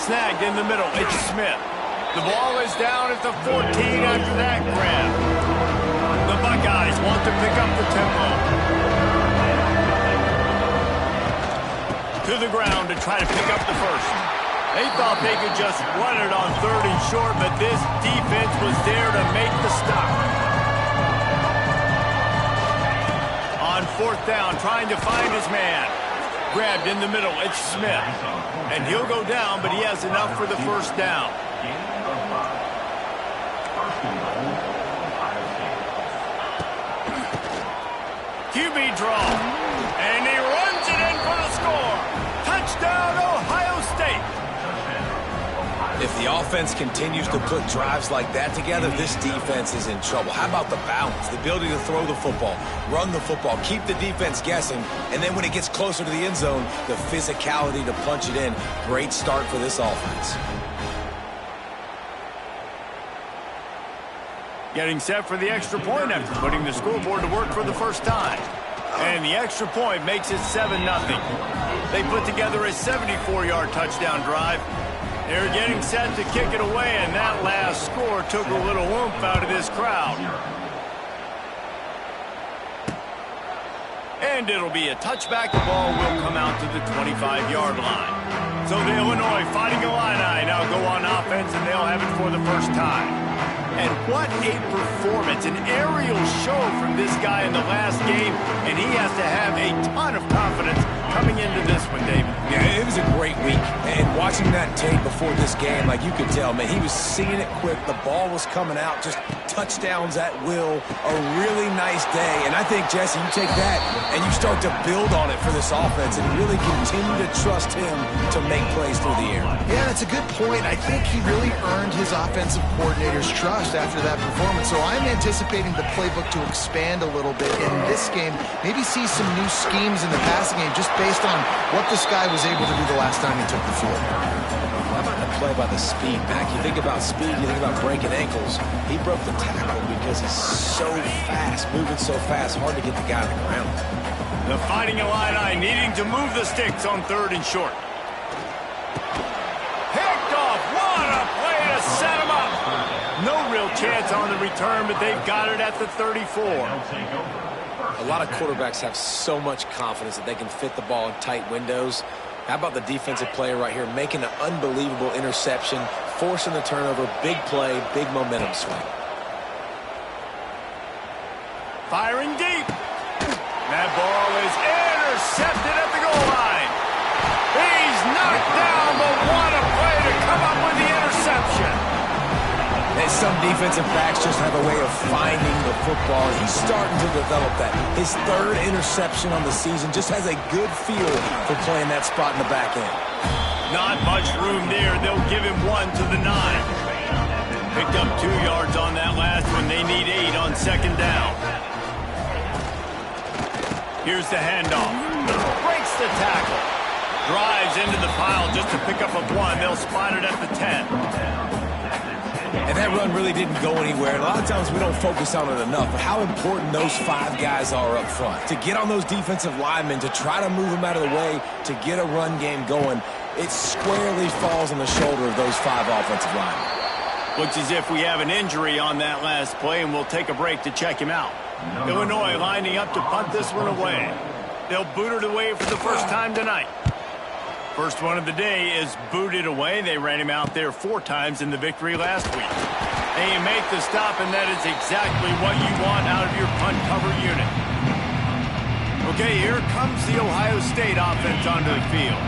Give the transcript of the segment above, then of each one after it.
snagged in the middle. It's Smith. The ball is down at the 14 after that grab. The Buckeyes want to pick up the tempo. To the ground to try to pick up the first. They thought they could just run it on 3rd and short, but this defense was there to make the stop. On 4th down, trying to find his man. Grabbed in the middle, it's Smith. And he'll go down, but he has enough for the first down. QB draw. And he runs it in for the score. Touchdown, Ohio State. If the offense continues to put drives like that together, this defense is in trouble. How about the balance, the ability to throw the football, run the football, keep the defense guessing, and then when it gets closer to the end zone, the physicality to punch it in. Great start for this offense. Getting set for the extra point after putting the scoreboard to work for the first time. And the extra point makes it 7-0. They put together a 74-yard touchdown drive. They're getting set to kick it away, and that last score took a little oomph out of this crowd. And it'll be a touchback. The ball will come out to the 25-yard line. So the Illinois Fighting Illini now go on offense, and they'll have it for the first time. And what a performance, an aerial show from this guy in the last game, and he has to have a ton of confidence coming into this one, David. Yeah, it was a great week, and watching that tape before this game, like you could tell, man, he was seeing it quick, the ball was coming out, just touchdowns at will, a really nice day, and I think, Jesse, you take that and you start to build on it for this offense and really continue to trust him to make plays through the air. Yeah, that's a good point. I think he really earned his offensive coordinator's trust after that performance, so I'm anticipating the playbook to expand a little bit in this game, maybe see some new schemes in the passing game just based on what this guy was able to do the last time he took the field. How about the play by the speed, Mac? You think about speed, you think about breaking ankles. He broke the tackle because he's so fast, moving so fast, hard to get the guy on the ground. The Fighting Illini needing to move the sticks on 3rd and short. Picked off. What a play to set him up. No real chance on the return, but they've got it at the 34. A lot of quarterbacks have so much confidence that they can fit the ball in tight windows. How about the defensive player right here making an unbelievable interception, forcing the turnover, big play, big momentum swing. Firing deep. That ball is intercepted at the goal line. He's knocked down, but what a play to come up with the interception. And some defensive backs just have a way of finding the football. He's starting to develop that. His 3rd interception on the season, just has a good feel for playing that spot in the back end. Not much room there. They'll give him 1 to the 9. Picked up 2 yards on that last one. They need 8 on 2nd down. Here's the handoff. Breaks the tackle. Drives into the pile just to pick up a 1. They'll spot it at the 10. And that run really didn't go anywhere. And a lot of times we don't focus on it enough, but how important those 5 guys are up front. To get on those defensive linemen, to try to move them out of the way, to get a run game going, it squarely falls on the shoulder of those 5 offensive linemen. Looks as if we have an injury on that last play, and we'll take a break to check him out. Illinois lining up to punt this one away. They'll boot it away for the first time tonight. First one of the day is booted away. They ran him out there 4 times in the victory last week. They make the stop, and that is exactly what you want out of your punt cover unit. Okay, here comes the Ohio State offense onto the field.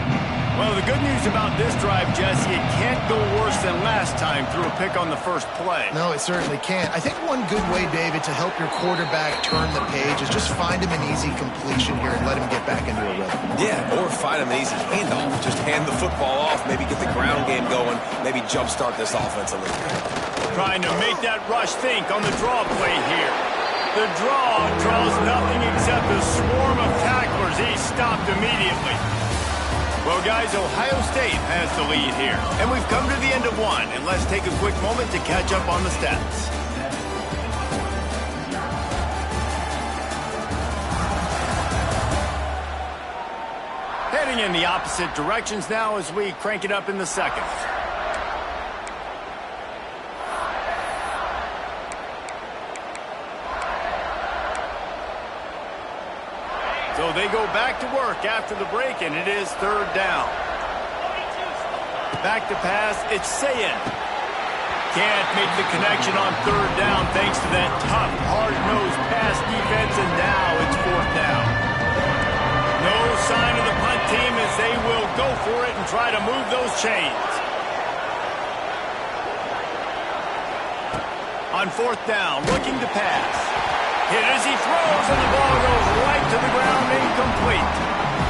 Well, the good news about this drive, Jesse, it can't go worse than last time through a pick on the first play. No, it certainly can't. I think one good way, David, to help your quarterback turn the page is just find him an easy completion here and let him get back into a rhythm. Yeah, or find him an easy handoff. Just hand the football off, maybe get the ground game going, maybe jumpstart this offense a little bit. Trying to make that rush think on the draw play here. The draw draws nothing except a swarm of tacklers. He's stopped immediately. Well, guys, Ohio State has the lead here. And we've come to the end of one. And let's take a quick moment to catch up on the stats. Heading Going in the opposite directions now as we crank it up in the second. So they go back to work after the break, and it is third down. Back to pass, it's Sayin. Can't make the connection on third down thanks to that tough, hard-nosed pass defense, and now it's fourth down. No sign of the punt team as they will go for it and try to move those chains. On fourth down, looking to pass. Hit as he throws, and the ball goes right to the ground, incomplete.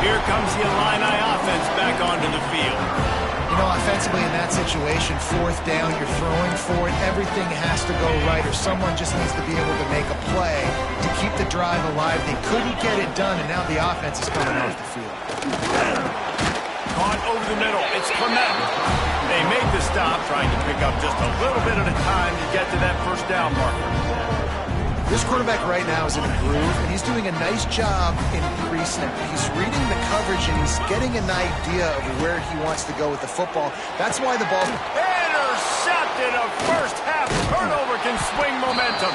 Here comes the Illini offense back onto the field. You know, offensively in that situation, fourth down, you're throwing for it. Everything has to go right, or someone just needs to be able to make a play to keep the drive alive. They couldn't get it done, and now the offense is coming off the field. Caught over the middle. It's Clement. They made the stop, trying to pick up just a little bit at a time to get to that first down marker. This quarterback right now is in a groove, and he's doing a nice job in pre-snap. He's reading the coverage, and he's getting an idea of where he wants to go with the football. That's why the ball... Intercepted! A first-half turnover can swing momentum.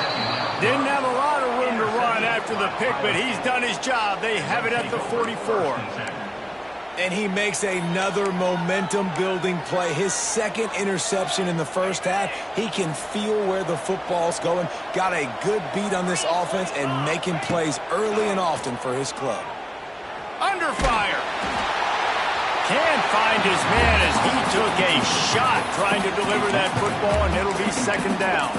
Didn't have a lot of room to run after the pick, but he's done his job. They have it at the 44. And he makes another momentum-building play. His second interception in the first half. He can feel where the football's going. Got a good beat on this offense and making plays early and often for his club. Under fire. Can't find his man as he took a shot trying to deliver that football, and it'll be second down.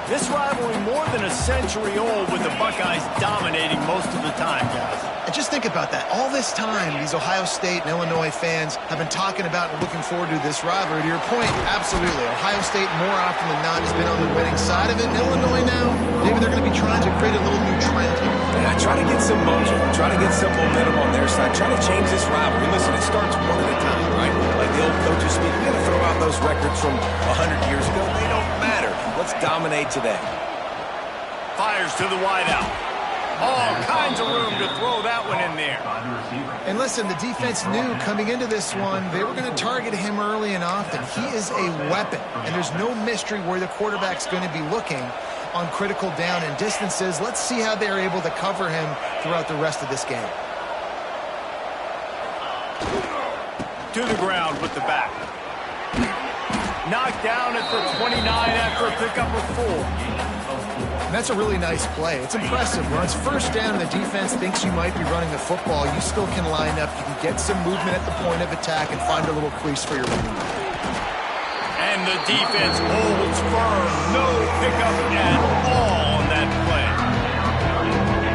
This rivalry more than a century old, with the Buckeyes dominating most of the time, guys. And just think about that. All this time, these Ohio State and Illinois fans have been talking about and looking forward to this rivalry. To your point, absolutely. Ohio State, more often than not, has been on the winning side of it. And Illinois now, maybe they're going to be trying to create a little new trend here. Yeah, try to get some mojo, try to get some momentum on their side, try to change this rivalry. Listen, it starts one at a time, right? Like the old coaches speak, we're going to throw out those records from 100 years ago. They don't matter. Let's dominate today. Fires to the wideout. All kinds of room to throw that one in there. And listen, the defense knew coming into this one, they were going to target him early and often. He is a weapon, and there's no mystery where the quarterback's going to be looking on critical down and distances. Let's see how they're able to cover him throughout the rest of this game. To the ground with the back. Knocked down at the 29 after a pickup of 4. And that's a really nice play. It's impressive. When it's first down and the defense thinks you might be running the football, you still can line up. You can get some movement at the point of attack and find a little crease for your running back. And the defense holds firm. No pickup at all on that play.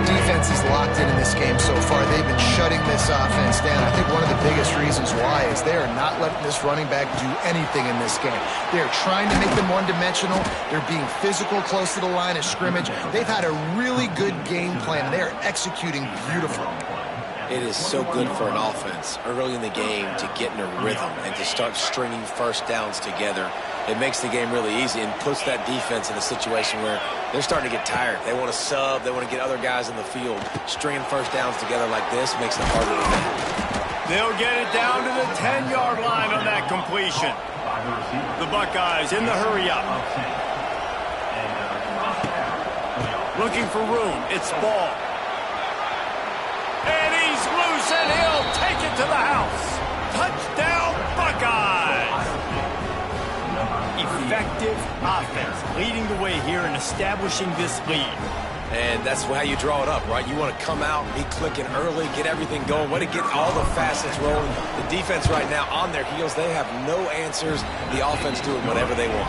Defense is locked in this game so far. They've been shutting this offense down. I think one of the biggest reasons why is they are not letting this running back do anything in this game. They are trying to make them one-dimensional. They're being physical close to the line of scrimmage. They've had a really good game plan. They are executing beautifully. It is so good for an offense early in the game to get in a rhythm and to start stringing first downs together. It makes the game really easy and puts that defense in a situation where they're starting to get tired. They want to sub. They want to get other guys in the field. Stringing first downs together like this makes it harder to win. They'll get it down to the 10-yard line on that completion. The Buckeyes in the hurry-up. Looking for room. It's Ball. And he's loose, and he'll take it to the house. Touchdown, Buckeyes! Effective offense, leading the way here and establishing this lead. And that's how you draw it up, right? You want to come out and be clicking early, get everything going, want to get all the facets rolling. The defense right now on their heels, they have no answers. The offense doing whatever they want.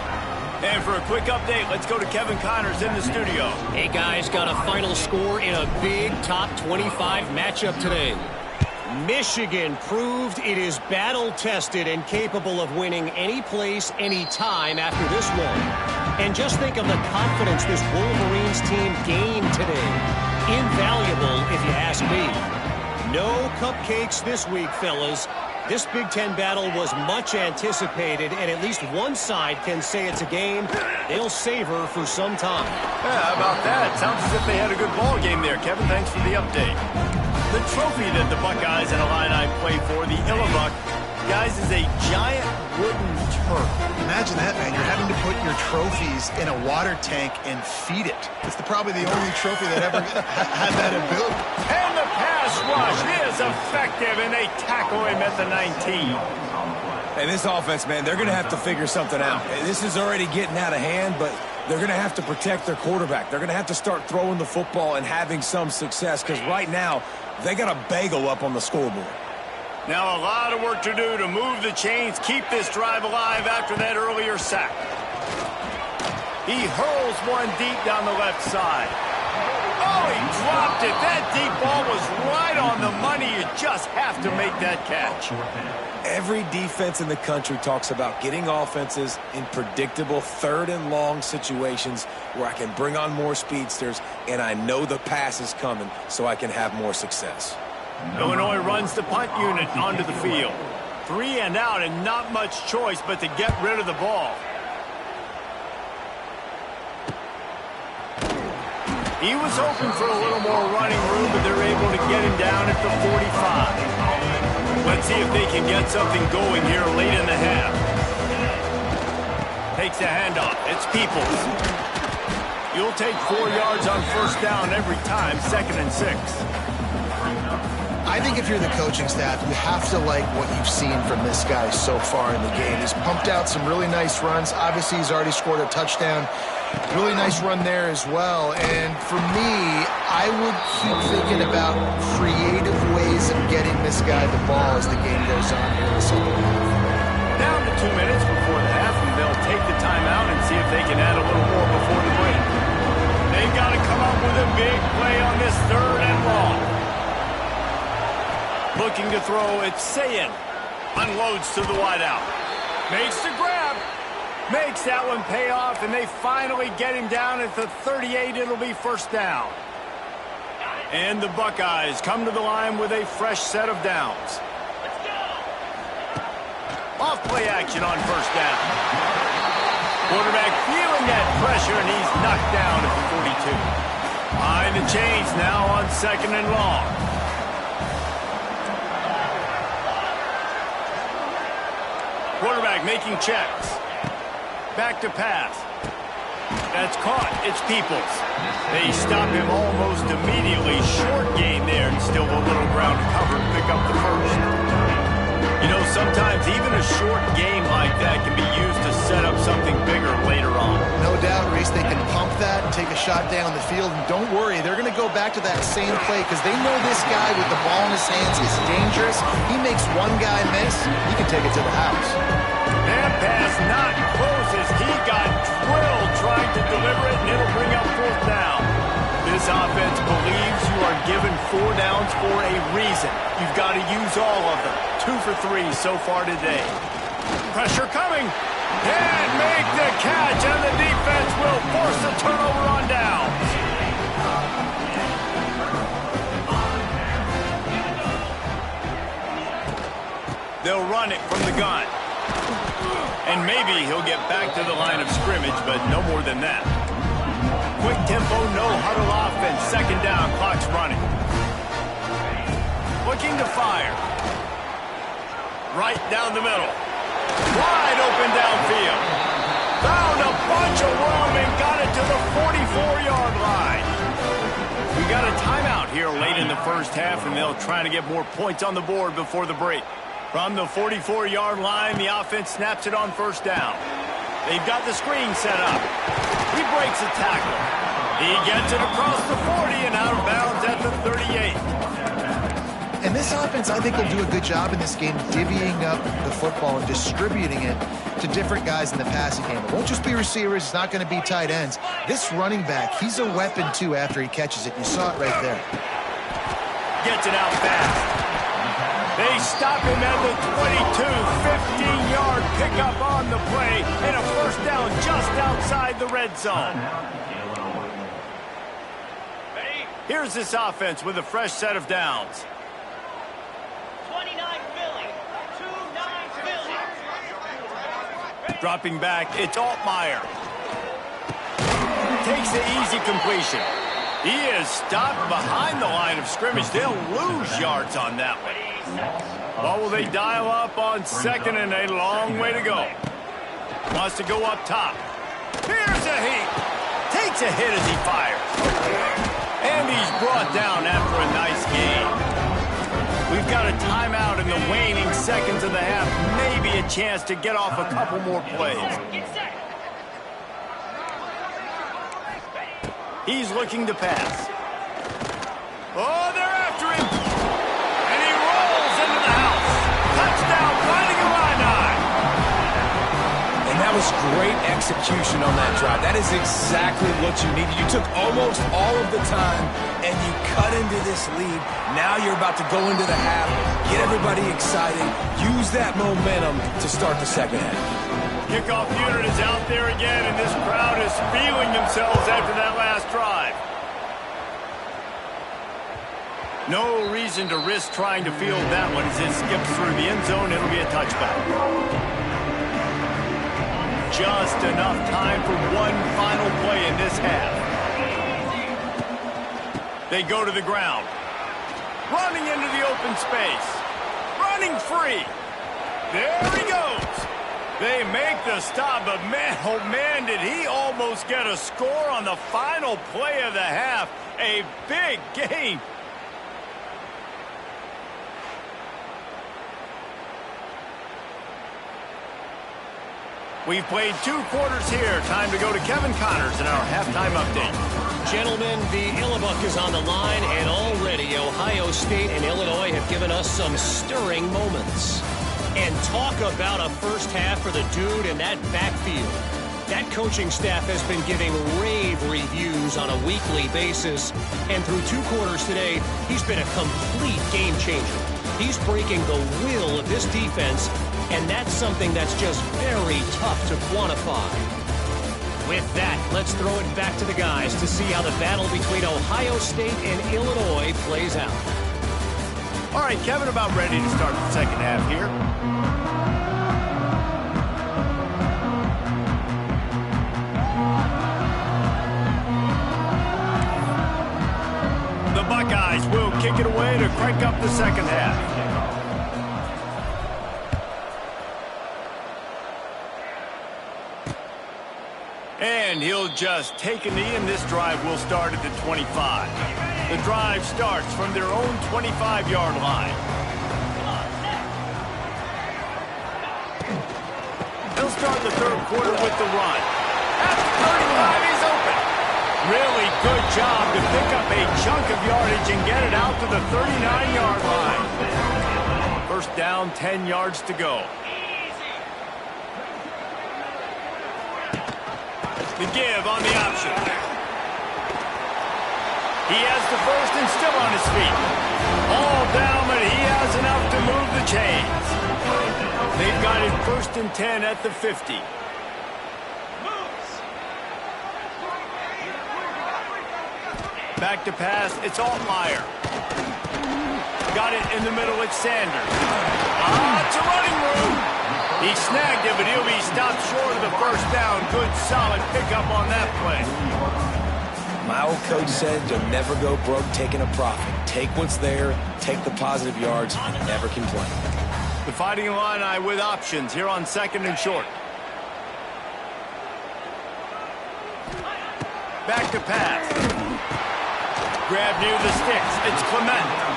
And for a quick update, let's go to Kevin Connors in the studio. Hey, guys, got a final score in a big top 25 matchup today. Michigan proved it is battle-tested and capable of winning any place, any time after this one. And just think of the confidence this Wolverines team gained today. Invaluable, if you ask me. No cupcakes this week, fellas. This Big Ten battle was much anticipated, and at least one side can say it's a game they'll savor for some time. Yeah, how about that? Sounds as if they had a good ball game there. Kevin, thanks for the update. The trophy that the Buckeyes and Illini play for, the Illibuck, guys, is a giant wooden turf. Imagine that, man. You're having to put your trophies in a water tank and feed it. It's probably the only trophy that ever had that ability. And the pass rush is effective, and they tackle him at the 19. And this offense, man, they're going to have to figure something out. This is already getting out of hand, but they're going to have to protect their quarterback. They're going to have to start throwing the football and having some success, because right now, they got a bagel up on the scoreboard. Now a lot of work to do to move the chains, keep this drive alive after that earlier sack. He hurls one deep down the left side. Oh, he dropped it. That deep ball was right on the money. You just have to make that catch. Every defense in the country talks about getting offenses in predictable third and long situations where I can bring on more speedsters and I know the pass is coming so I can have more success. Illinois runs the punt unit onto the field. 3 and out and not much choice but to get rid of the ball. He was hoping for a little more running room, but they're able to get him down at the 45. Let's see if they can get something going here late in the half. Takes the handoff. It's Peoples. You'll take 4 yards on first down every time, 2nd and 6. I think if you're the coaching staff, you have to like what you've seen from this guy so far in the game. He's pumped out some really nice runs. Obviously, he's already scored a touchdown. Really nice run there as well. And for me, I would keep thinking about creative ways of getting this guy the ball as the game goes on here in the second half. Down to 2 minutes before the half, and they'll take the timeout and see if they can add a little more before the break. They've got to come up with a big play on this 3rd and long. Looking to throw, it's Sayin. Unloads to the wideout. Makes the grab. Makes that one pay off, and they finally get him down at the 38. It'll be first down. And the Buckeyes come to the line with a fresh set of downs. Off play action on first down. Quarterback feeling that pressure, and he's knocked down at the 42. Behind the chains now on 2nd and long. Quarterback making checks. Back to pass. That's caught. It's Peoples. They stop him almost immediately. Short gain there and still a little ground to cover and pick up the first. You know, sometimes even a short game like that can be used to set up something bigger later on. No doubt, Reese, they can pump that and take a shot down the field. And don't worry, they're going to go back to that same play because they know this guy with the ball in his hands is dangerous. He makes one guy miss, he can take it to the house. That pass not close as he got drilled trying to deliver it, and it'll bring up 4th down. This offense believes you are given 4 downs for a reason. You've got to use all of them. 2 for 3 so far today. Pressure coming. And make the catch, and the defense will force the turnover on downs. They'll run it from the gun. And maybe he'll get back to the line of scrimmage, but no more than that. Quick tempo, no huddle offense. 2nd down, clock's running. Looking to fire. Right down the middle. Wide open downfield. Found a bunch of room and got it to the 44-yard line. We got a timeout here late in the first half, and they'll try to get more points on the board before the break. From the 44-yard line, the offense snaps it on first down. They've got the screen set up. He breaks a tackle. He gets it across the 40 and out of bounds at the 38. And this offense, I think, will do a good job in this game divvying up the football and distributing it to different guys in the passing game. It won't just be receivers. It's not going to be tight ends. This running back, he's a weapon, too, after he catches it. You saw it right there. Gets it out fast. They stop him at the 22, 15-yard pickup on the play, and a first down just outside the red zone. Here's this offense with a fresh set of downs. 29 Philly, 2-9 Philly. Dropping back, it's Altmaier. Takes the easy completion. He is stopped behind the line of scrimmage. They'll lose yards on that one. Well, will they dial up on second and a long way to go? Wants to go up top. Here's a heat. Takes a hit as he fires. And he's brought down after a nice game. We've got a timeout in the waning seconds of the half. Maybe a chance to get off a couple more plays. He's looking to pass. Oh, they're after him. And he rolls into the house. Touchdown, finding a line. And that was great execution on that drive. That is exactly what you needed. You took almost all of the time, and you cut into this lead. Now you're about to go into the half, get everybody excited, use that momentum to start the second half. Kickoff unit is out there again, and this crowd is feeling themselves after that last drive. No reason to risk trying to field that one as it skips through the end zone. It'll be a touchback. Just enough time for one final play in this half. They go to the ground. Running into the open space. Running free. There he goes. They make the stop, but man, oh man, did he almost get a score on the final play of the half. A big game. We've played 2 quarters here. Time to go to Kevin Connors in our halftime update. Gentlemen, the Illinois is on the line, and already Ohio State and Illinois have given us some stirring moments. And talk about a first half for the dude in that backfield. That coaching staff has been giving rave reviews on a weekly basis. And through 2 quarters today, he's been a complete game changer. He's breaking the will of this defense, and that's something that's just very tough to quantify. With that, let's throw it back to the guys to see how the battle between Ohio State and Illinois plays out. All right, Kevin, about ready to start the second half here. The Buckeyes will kick it away to crank up the second half. And he'll just take a knee, and this drive will start at the 25. The drive starts from their own 25-yard line. They'll start the third quarter with the run. At the 35, he's open. Really good job to pick up a chunk of yardage and get it out to the 39-yard line. First down, 10 yards to go. The give on the option. He has the first and still on his feet. All down, but he has enough to move the chains. They've got it first and 10 at the 50. Back to pass, it's Altmaier. Got it in the middle, it's Sanders. It's a running room. He snagged it, but he'll be stopped short of the first down. Good, solid pickup on that play. My old coach said you'll never go broke taking a profit. Take what's there, take the positive yards, never complain. The Fighting Illini with options here on second and short. Back to pass. Grab near the sticks. It's Clement.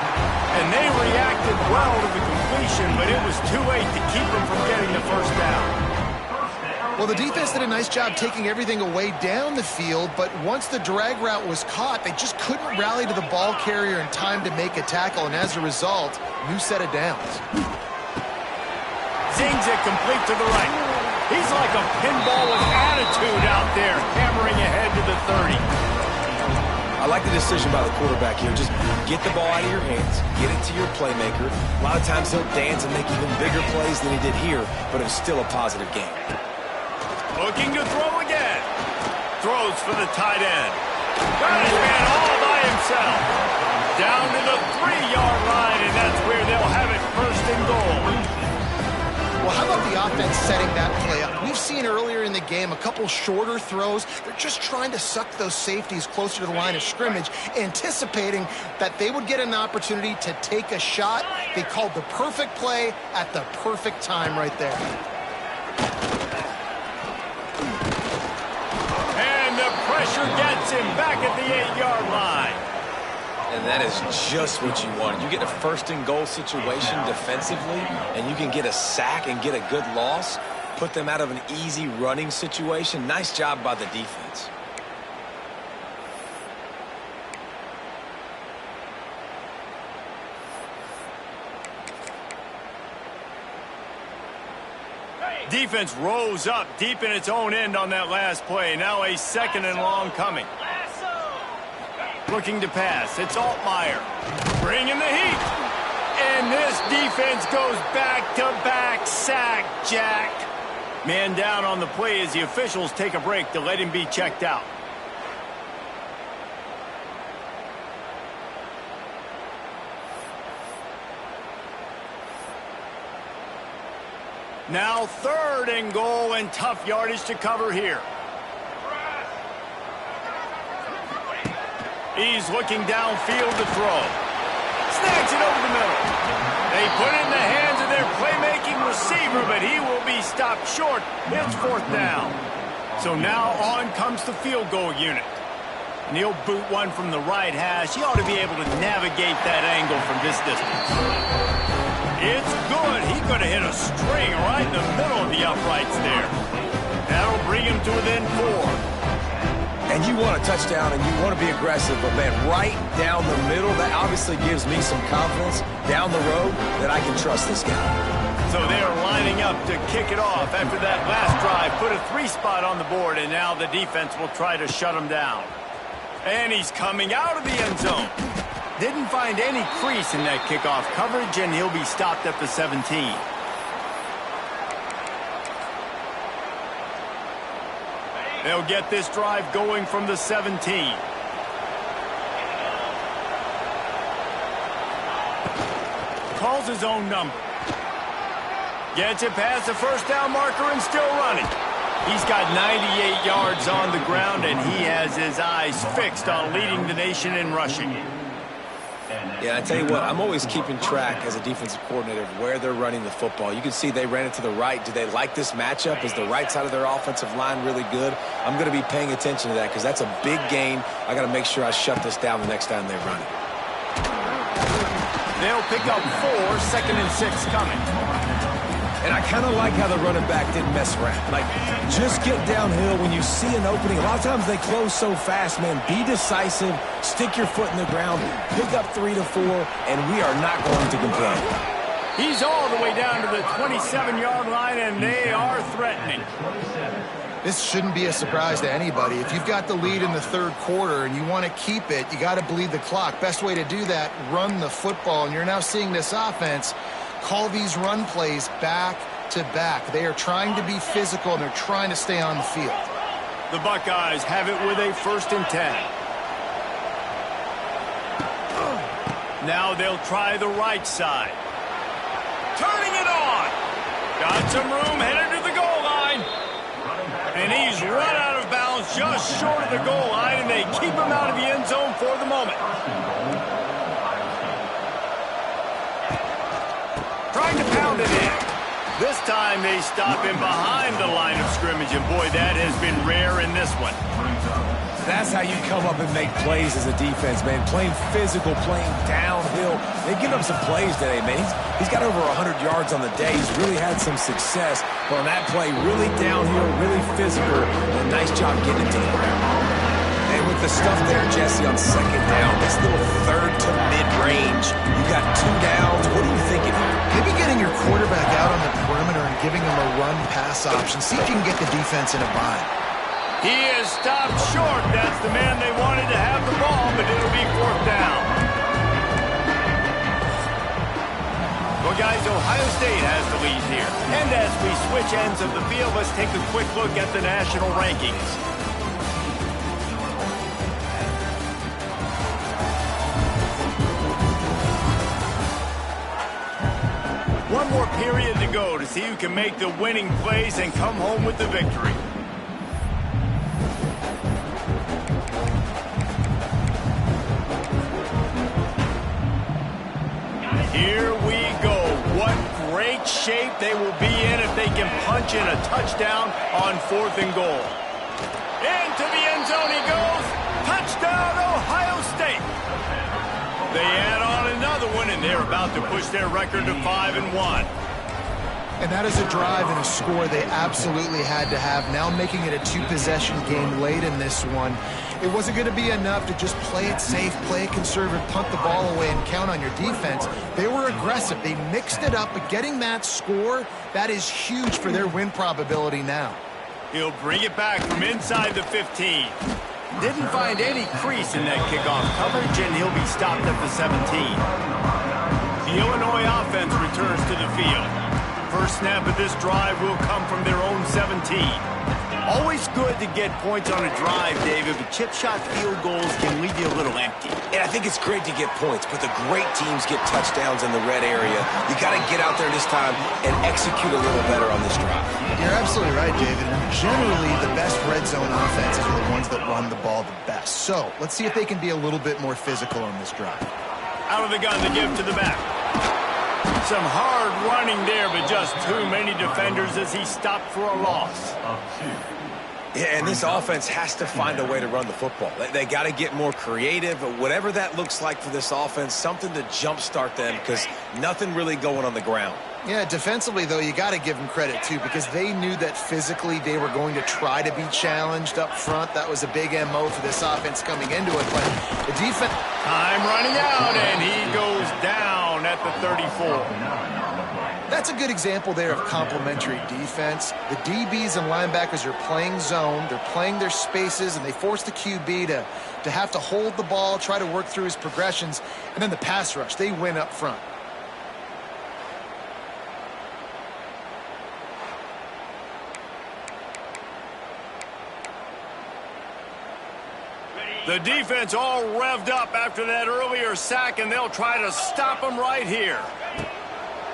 And they reacted well to the completion, but it was too late to keep them from getting the first down. Well, the defense did a nice job taking everything away down the field, but once the drag route was caught, they just couldn't rally to the ball carrier in time to make a tackle, and as a result, new set of downs. Zings it complete to the right. He's like a pinball with attitude out there, hammering ahead to the 30. I like the decision by the quarterback here. Just get the ball out of your hands, get it to your playmaker. A lot of times he'll dance and make even bigger plays than he did here, but it was still a positive game. Looking to throw again. Throws for the tight end. Got his man all by himself. Down to the 3-yard line, and that's where they'll have it first and goal. Well, how about the offense setting that play up? We've seen seen earlier in the game, a couple shorter throws. They're just trying to suck those safeties closer to the line of scrimmage, anticipating that they would get an opportunity to take a shot. They called the perfect play at the perfect time right there. And the pressure gets him back at the 8-yard line. And that is just what you want. You get a first-and-goal situation defensively, and you can get a sack and get a good loss, put them out of an easy running situation. Nice job by the defense. Defense rose up deep in its own end on that last play. Now a second and long coming. Looking to pass. It's Altmaier. Bringing the heat. And this defense goes back-to-back sack, Jack. Man down on the play as the officials take a break to let him be checked out. Now 3rd and goal and tough yardage to cover here. He's looking downfield to throw. Snags it over the middle. They put it in the hands of their playmaking receiver, but he will be stopped short. It's 4th down. So now on comes the field goal unit. And he'll boot one from the right hash. He ought to be able to navigate that angle from this distance. It's good. He could have hit a string right in the middle of the uprights there. That'll bring him to within 4. And you want a touchdown and you want to be aggressive, but man, right down the middle, that obviously gives me some confidence down the road that I can trust this guy. So they're lining up to kick it off after that last drive. Put a 3-spot on the board, and now the defense will try to shut him down. And he's coming out of the end zone. Didn't find any crease in that kickoff coverage, and he'll be stopped at the 17. They'll get this drive going from the 17. Calls his own number. Gets it past the first down marker and still running. He's got 98 yards on the ground, and he has his eyes fixed on leading the nation in rushing. Yeah, I tell you what, I'm always keeping track as a defensive coordinator of where they're running the football. You can see they ran it to the right. Do they like this matchup? Is the right side of their offensive line really good? I'm going to be paying attention to that because that's a big gain. I got to make sure I shut this down the next time they run it. They'll pick up 4, 2nd and 6 coming. And I kind of like how the running back didn't mess around. Like, just get downhill when you see an opening. A lot of times they close so fast, man. Be decisive, stick your foot in the ground, pick up 3 to 4, and we are not going to complain. He's all the way down to the 27-yard line, and they are threatening. This shouldn't be a surprise to anybody. If you've got the lead in the 3rd quarter and you want to keep it, you got to bleed the clock. Best way to do that, run the football. And you're now seeing this offense call these run plays back to back. They are trying to be physical, and they're trying to stay on the field. The Buckeyes have it with a 1st and 10. Now they'll try the right side. Turning it on. Got some room, headed to the goal line. And he's run out of bounds just short of the goal line, and they keep him out of the end zone for the moment. Trying to pound it in. This time they stop him behind the line of scrimmage, and boy, that has been rare in this one. That's how you come up and make plays as a defense, man. Playing physical, playing downhill. They've given up some plays today, man. He's got over 100 yards on the day. He's really had some success. But on that play, really downhill, really physical, and a nice job getting it to the ground. And with the stuff there, Jesse, on 2nd down, this little 3rd to mid-range, you got 2 downs. What are you thinking here? Maybe getting your quarterback out on the perimeter and giving him a run-pass option. See if you can get the defense in a bind. He is stopped short. That's the man they wanted to have the ball, but it'll be 4th down. Well, guys, Ohio State has the lead here. And as we switch ends of the field, let's take a quick look at the national rankings. One more period to go to see who can make the winning plays and come home with the victory. Here we go. What great shape they will be in if they can punch in a touchdown on 4th and goal. Into the end zone he goes. Touchdown, Ohio State. They add on another one, and they're about to push their record to 5-1. And that is a drive and a score they absolutely had to have. Now making it a 2-possession game late in this one. It wasn't going to be enough to just play it safe, play it conservative, punt the ball away, and count on your defense. They were aggressive. They mixed it up, but getting that score, that is huge for their win probability now. He'll bring it back from inside the 15. Didn't find any crease in that kickoff coverage, and he'll be stopped at the 17. The Illinois offense returns to the field. First snap of this drive will come from their own 17. Always good to get points on a drive, David, but chip shot field goals can leave you a little empty. And I think it's great to get points, but the great teams get touchdowns in the red area. You got to get out there this time and execute a little better on this drive. You're absolutely right, David. Generally, the best red zone offenses are the ones that run the ball the best. So let's see if they can be a little bit more physical on this drive. Out of the gun to give to the back. Some hard running there, but just too many defenders as he stopped for a loss. Yeah, and this offense has to find a way to run the football. They got to get more creative, whatever that looks like for this offense, something to jumpstart them because nothing really going on the ground. Yeah, defensively, though, you got to give them credit, too, because they knew that physically they were going to try to be challenged up front. That was a big MO for this offense coming into it, but the defense... Time running out, and he goes down at the 34. That's a good example there of complementary defense. The DBs and linebackers are playing zone, they're playing their spaces, and they force the QB to have to hold the ball, try to work through his progressions, and then the pass rush, they win up front. The defense all revved up after that earlier sack, and they'll try to stop him right here.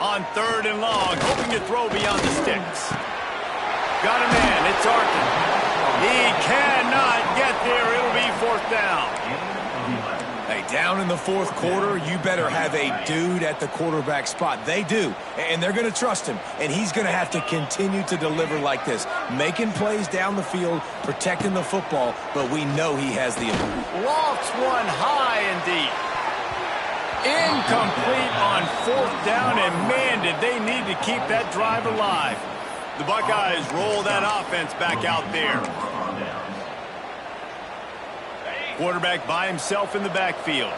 On 3rd and long, hoping to throw beyond the sticks. Got a man, it's Arkin. He cannot get there, it'll be 4th down. Hey, down in the 4th quarter, you better have a dude at the quarterback spot. They do, and they're going to trust him, and he's going to have to continue to deliver like this, making plays down the field, protecting the football, but we know he has the ability. Lofts one high and deep. Incomplete on 4th down, and man, did they need to keep that drive alive. The Buckeyes roll that offense back out there. Quarterback by himself in the backfield.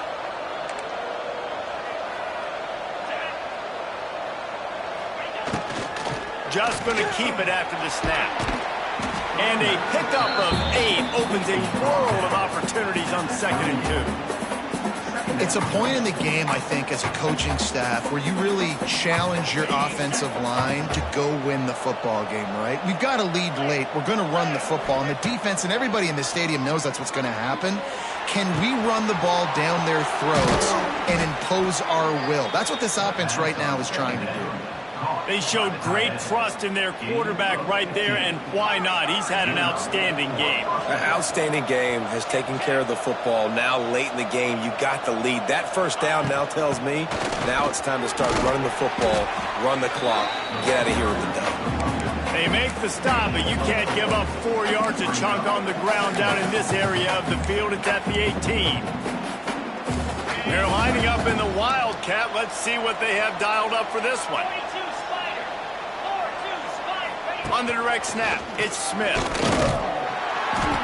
Just going to keep it after the snap. And a pickup of 8 opens a world of opportunities on 2nd and 2. It's a point in the game, I think, as a coaching staff where you really challenge your offensive line to go win the football game, right? We've got to lead late. We're going to run the football. And the defense and everybody in the stadium knows that's what's going to happen. Can we run the ball down their throats and impose our will? That's what this offense right now is trying to do. They showed great trust in their quarterback right there, and why not? He's had an outstanding game. An outstanding game, has taken care of the football. Now late in the game, you got the lead. That 1st down now tells me now it's time to start running the football, run the clock, get out of here with the dub. They make the stop, but you can't give up 4 yards a chunk on the ground down in this area of the field. It's at the 18. They're lining up in the Wildcat. Let's see what they have dialed up for this one. On the direct snap, it's Smith.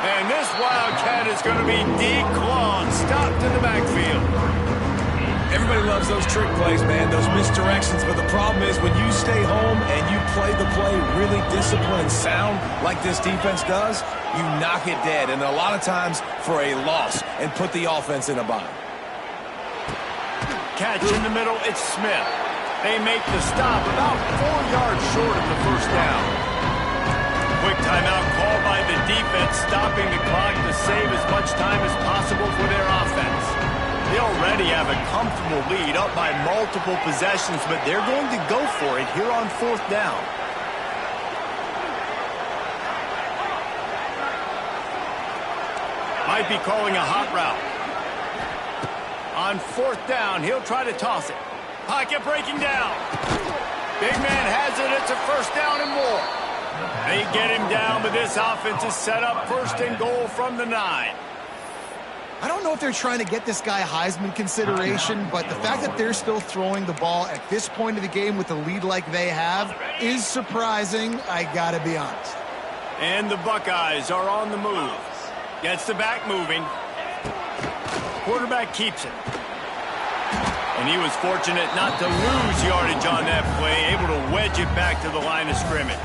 And this Wildcat is going to be declawed, stopped in the backfield. Everybody loves those trick plays, man, those misdirections, but the problem is when you stay home and you play the play really disciplined and sound like this defense does, you knock it dead, and a lot of times for a loss, and put the offense in a bind. Catch in the middle, it's Smith. They make the stop about 4 yards short of the 1st down. Quick timeout called by the defense, stopping the clock to save as much time as possible for their offense. They already have a comfortable lead up by multiple possessions, but they're going to go for it here on 4th down. Might be calling a hot route. On 4th down, he'll try to toss it. Pocket breaking down. Big man has it. It's a 1st down and more. They get him down, but this offense is set up 1st and goal from the 9. I don't know if they're trying to get this guy Heisman consideration, but the fact that they're still throwing the ball at this point of the game with a lead like they have is surprising, I gotta be honest. And the Buckeyes are on the move. Gets the back moving. Quarterback keeps it. And he was fortunate not to lose yardage on that play, able to wedge it back to the line of scrimmage.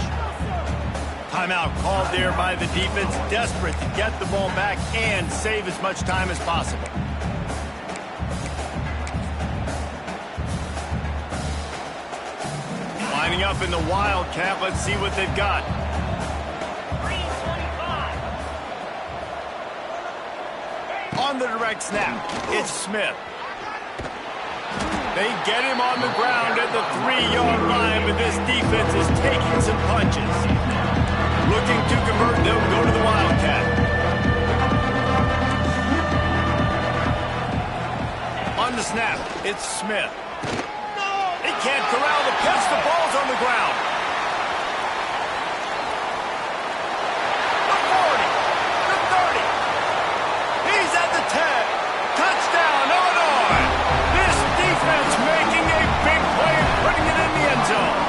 Timeout called there by the defense, desperate to get the ball back and save as much time as possible. Lining up in the Wildcat, let's see what they've got. On the direct snap, it's Smith. They get him on the ground at the 3-yard line, but this defense is taking some punches. Looking to convert, they'll go to the Wildcat. On the snap, it's Smith. They can't corral the pitch, the ball's on the ground. The 40, the 30. He's at the 10. Touchdown, Illinois. This defense making a big play and putting it in the end zone.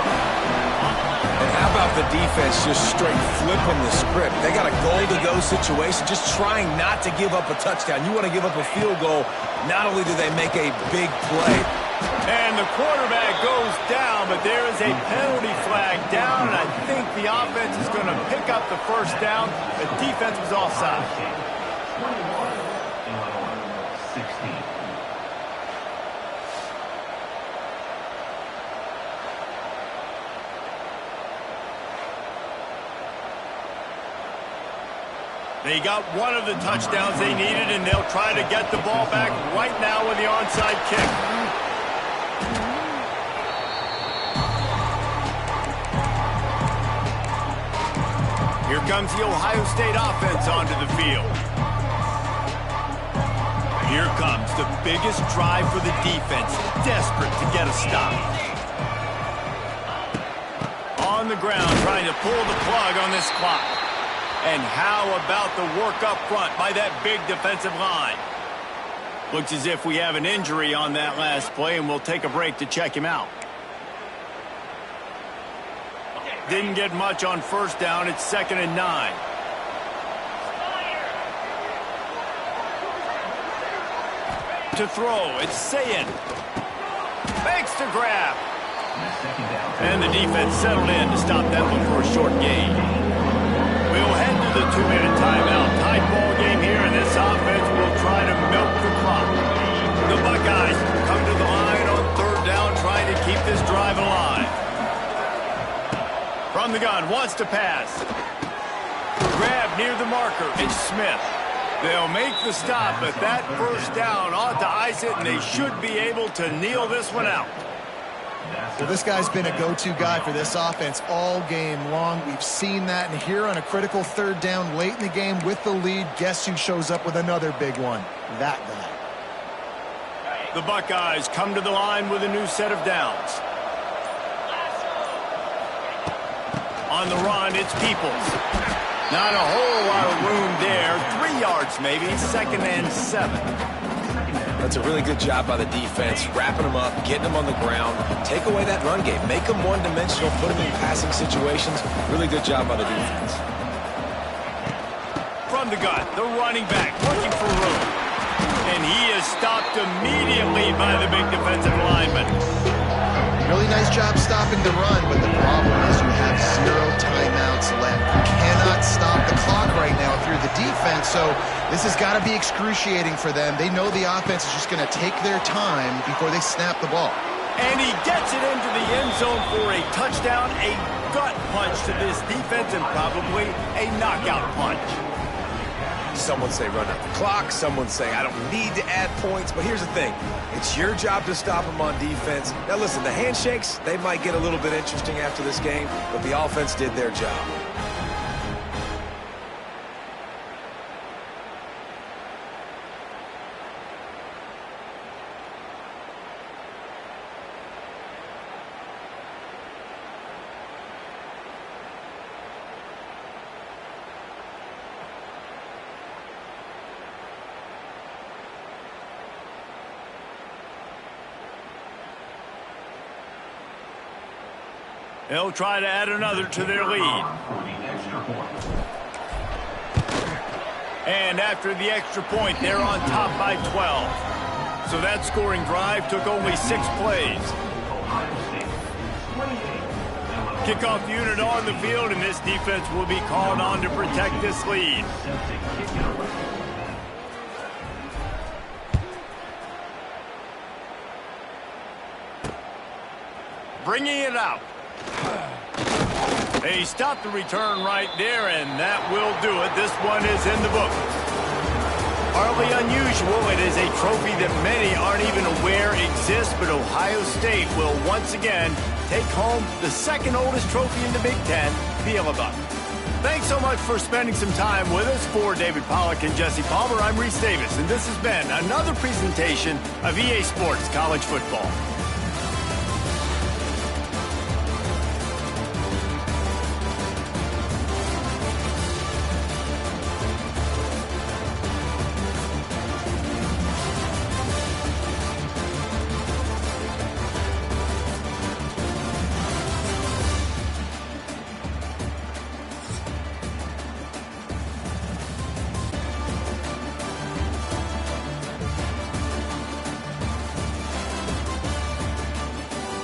And how about the defense just straight flipping the script? They got a goal-to-go situation, just trying not to give up a touchdown. You want to give up a field goal, not only do they make a big play. And the quarterback goes down, but there is a penalty flag down, and I think the offense is going to pick up the 1st down. The defense was offside. 16. They got one of the touchdowns they needed, and they'll try to get the ball back right now with the onside kick. Here comes the Ohio State offense onto the field. Here comes the biggest drive for the defense, desperate to get a stop. On the ground, trying to pull the plug on this clock. And how about the work up front by that big defensive line? Looks as if we have an injury on that last play, and we'll take a break to check him out. Didn't get much on 1st down. It's 2nd and 9. To throw, it's Sayin. Makes the grab. And the defense settled in to stop that one for a short gain. We'll head to the 2-minute timeout. Tied ball game here, and this offense will try to milk the clock. The Buckeyes come to the line on 3rd down, trying to keep this drive alive. From the gun, wants to pass. Grab near the marker. It's Smith. They'll make the stop, but that 1st down ought to ice it, and they should be able to kneel this one out. Well, this guy's been a go-to guy for this offense all game long. We've seen that, and here on a critical 3rd down late in the game with the lead, guess who shows up with another big one? That guy. The Buckeyes come to the line with a new set of downs. On the run, it's Peoples. Not a whole lot of room there. 3 yards maybe, 2nd and 7. That's a really good job by the defense, wrapping them up, getting them on the ground, take away that run game, make them one-dimensional, put them in passing situations. Really good job by the defense. From the gun, the running back looking for room. And he is stopped immediately by the big defensive lineman. Really nice job stopping the run, but the problem is you have 0 timeouts left. You cannot stop the clock right now through the defense, so this has got to be excruciating for them. They know the offense is just going to take their time before they snap the ball. And he gets it into the end zone for a touchdown, a gut punch to this defense, and probably a knockout punch. Some would say run out the clock. Some would say I don't need to add points. But here's the thing. It's your job to stop them on defense. Now, listen, the handshakes, they might get a little bit interesting after this game, but the offense did their job. They'll try to add another to their lead. And after the extra point, they're on top by 12. So that scoring drive took only 6 plays. Kickoff unit on the field, and this defense will be called on to protect this lead. Bringing it out. They stopped the return right there, and that will do it. This one is in the book. Hardly unusual. It is a trophy that many aren't even aware exists, but Ohio State will once again take home the second oldest trophy in the Big Ten, the Yellow Buck. Thanks so much for spending some time with us. For David Pollack and Jesse Palmer, I'm Reese Davis, and this has been another presentation of EA Sports College Football.